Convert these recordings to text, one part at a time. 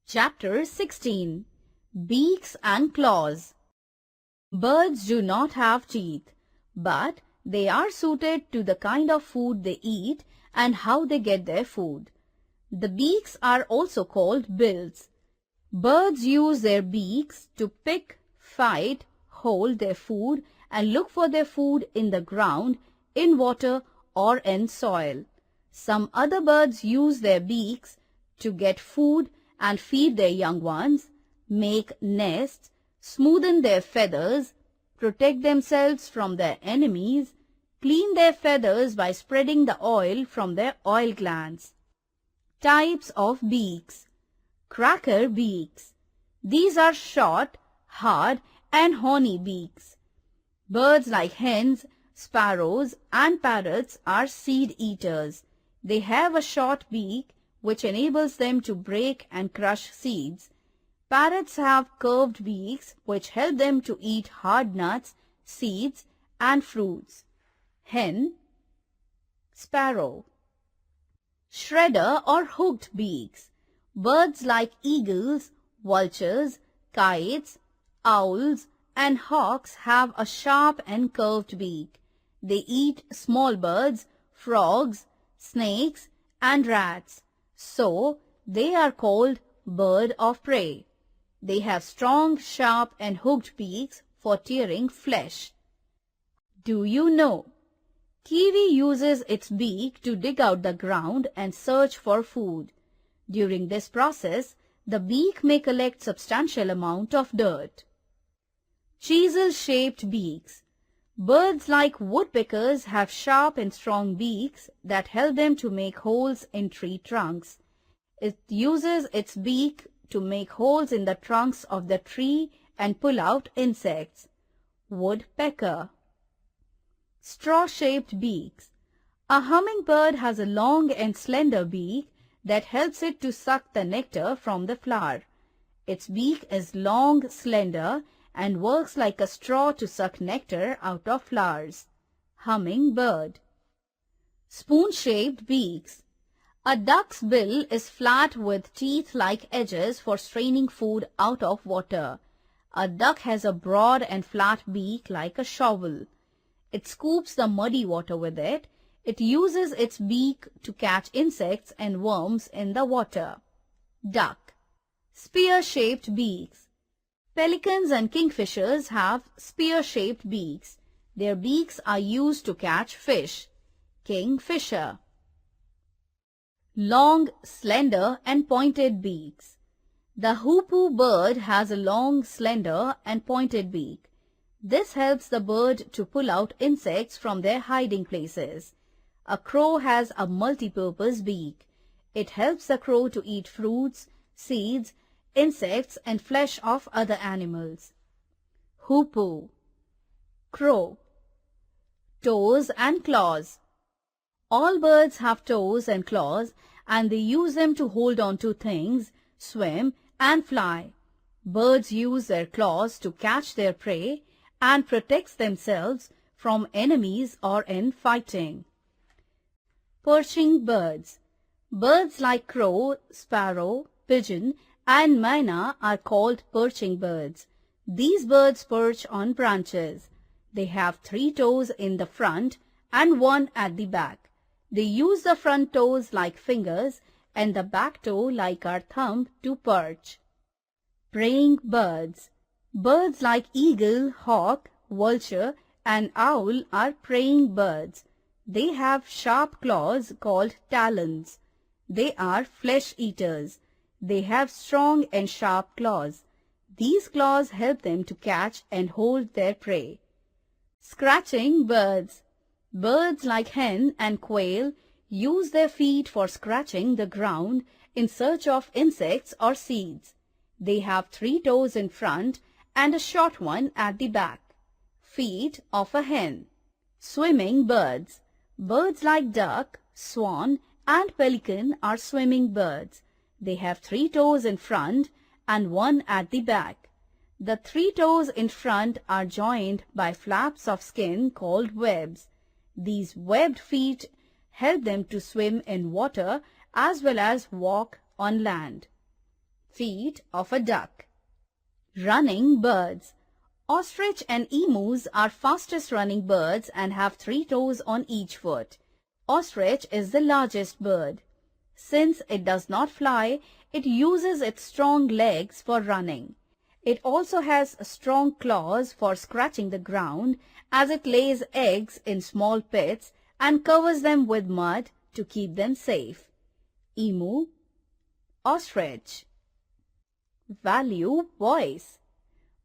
Chapter 16. Beaks and Claws. Birds do not have teeth, but they are suited to the kind of food they eat and how they get their food. The beaks are also called bills. Birds use their beaks to pick, fight, hold their food and look for their food in the ground, in water or in soil. Some other birds use their beaks to get food and feed their young ones, make nests, smoothen their feathers, protect themselves from their enemies, clean their feathers by spreading the oil from their oil glands. Types of beaks. Cracker beaks. These are short, hard and horny beaks. Birds like hens, sparrows and parrots are seed eaters. They have a short beak which enables them to break and crush seeds. Parrots have curved beaks which help them to eat hard nuts, seeds and fruits. Hen, sparrow. Shredder or hooked beaks. Birds like eagles, vultures, kites, owls and hawks have a sharp and curved beak. They eat small birds, frogs, snakes and rats. So, they are called bird of prey. They have strong, sharp and hooked beaks for tearing flesh. Do you know? Kiwi uses its beak to dig out the ground and search for food. During this process, the beak may collect substantial amount of dirt. Chisel-shaped beaks. Birds like woodpeckers have sharp and strong beaks that help them to make holes in tree trunks. It uses its beak to make holes in the trunks of the tree and pull out insects. Woodpecker. Straw-shaped beaks. A hummingbird has a long and slender beak that helps it to suck the nectar from the flower. Its beak is long, slender, and works like a straw to suck nectar out of flowers. Hummingbird. Spoon-shaped beaks. A duck's bill is flat with teeth-like edges for straining food out of water. A duck has a broad and flat beak like a shovel. It scoops the muddy water with it. It uses its beak to catch insects and worms in the water. Duck. Spear-shaped beaks. Pelicans and kingfishers have spear-shaped beaks. Their beaks are used to catch fish. Kingfisher. Long, slender and pointed beaks. The hoopoe bird has a long, slender and pointed beak. This helps the bird to pull out insects from their hiding places. A crow has a multi-purpose beak. It helps the crow to eat fruits, seeds, insects and flesh of other animals. Hoopoe. Crow. Toes and claws. All birds have toes and claws and they use them to hold on to things, swim and fly. Birds use their claws to catch their prey and protect themselves from enemies or in fighting. Perching birds. Birds like crow, sparrow, pigeon and myna are called perching birds. These birds perch on branches. They have 3 toes in the front and 1 at the back. They use the front toes like fingers and the back toe like our thumb to perch. Praying birds. Birds like eagle, hawk, vulture and owl are praying birds. They have sharp claws called talons. They are flesh eaters. They have strong and sharp claws. These claws help them to catch and hold their prey. Scratching birds. Birds like hen and quail use their feet for scratching the ground in search of insects or seeds. They have 3 toes in front and a short one at the back. Feet of a hen. Swimming birds. Birds like duck, swan and pelican are swimming birds. They have 3 toes in front and 1 at the back. The 3 toes in front are joined by flaps of skin called webs. These webbed feet help them to swim in water as well as walk on land. feet of a duck. Running birds. Ostrich and emus are fastest running birds and have 3 toes on each foot. Ostrich is the largest bird. Since it does not fly, it uses its strong legs for running. It also has strong claws for scratching the ground as it lays eggs in small pits and covers them with mud to keep them safe. Emu, ostrich. Value voice.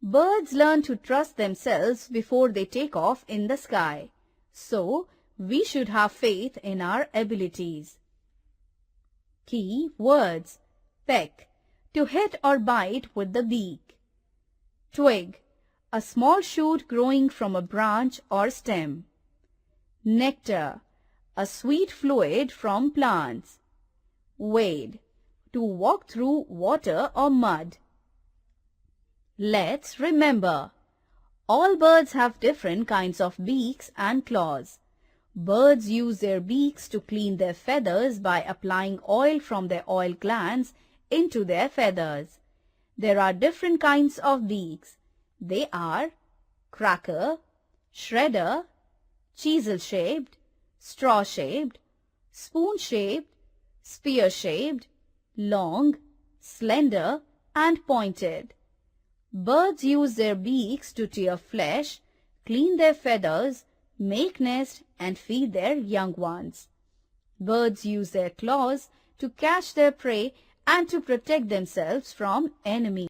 Birds learn to trust themselves before they take off in the sky. So, we should have faith in our abilities. Key words. Peck, to hit or bite with the beak. Twig, a small shoot growing from a branch or stem. Nectar, a sweet fluid from plants. Wade, to walk through water or mud. Let's remember, all birds have different kinds of beaks and claws. Birds use their beaks to clean their feathers by applying oil from their oil glands into their feathers. There are different kinds of beaks. They are cracker, shredder, chisel-shaped, straw-shaped, spoon-shaped, spear-shaped, long, slender, and pointed. Birds use their beaks to tear flesh, clean their feathers, make nests, and feed their young ones. Birds use their claws to catch their prey and to protect themselves from enemies.